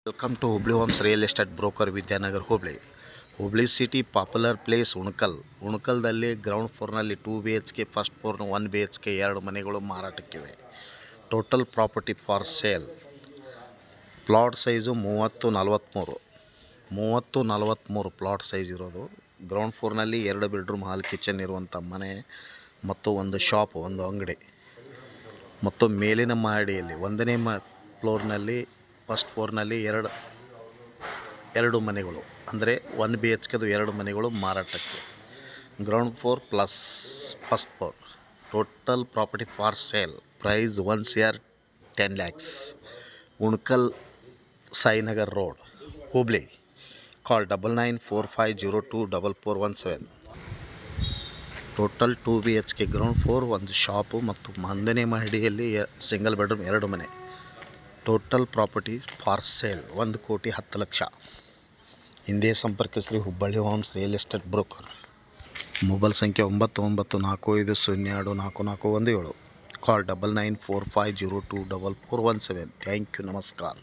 Welcome to Hubli Homes Real Estate Broker Vidyanagar Hubli. Hubli city popular place ಉಣಕಲ್ದಲ್ಲಿ ground ಫ್ಲೋರ್ನಲ್ಲಿ 2 BHK first ಫ್ಲೋರ್ನ 1 BHK 2 ಮನೆಗಳು ಮಾರಾಟಕ್ಕಿವೆ. Total property for sale. Plot size 30-43 plot size ಇರೋದು. Ground ಫ್ಲೋರ್ನಲ್ಲಿ 2 bedroom hall kitchen ಇರುವಂಥ ಮನೆ ಮತ್ತು ಒಂದು ಶಾಪ್, ಒಂದು ಅಂಗಡಿ ಮತ್ತು ಮೇಲಿನ ಮಹಡಿಯಲ್ಲಿ 1ನೇ ಫ್ಲೋರ್ನಲ್ಲಿ ಫಸ್ಟ್ ಫ್ಲೋರ್ನಲ್ಲಿ ಎರಡು ಮನೆಗಳು, ಅಂದರೆ 1 BHKದು 2 ಮನೆಗಳು ಮಾರಾಟಕ್ಕೆ. Ground floor plus first floor. Total property for sale. Price 1 CR 10 lakhs. Unakal Sainagar road, Hubli. Call 9945024417. Total 2 BHK ground floor, ಒಂದು ಶಾಪು ಮತ್ತು 1ನೇ ಮಹಡಿಯಲ್ಲಿ ಸಿಂಗಲ್ ಬೆಡ್ರೂಮ್ 2 ಮನೆ. Total property for sale 1,10,00,000. ಹಿಂದೆ ಸಂಪರ್ಕಿಸ್ರಿ Hubballi homes real estate broker. Mobile ಸಂಖ್ಯೆ 9945024417. ಕಾಲ್ 9945024417. ಥ್ಯಾಂಕ್ ಯು, ನಮಸ್ಕಾರ.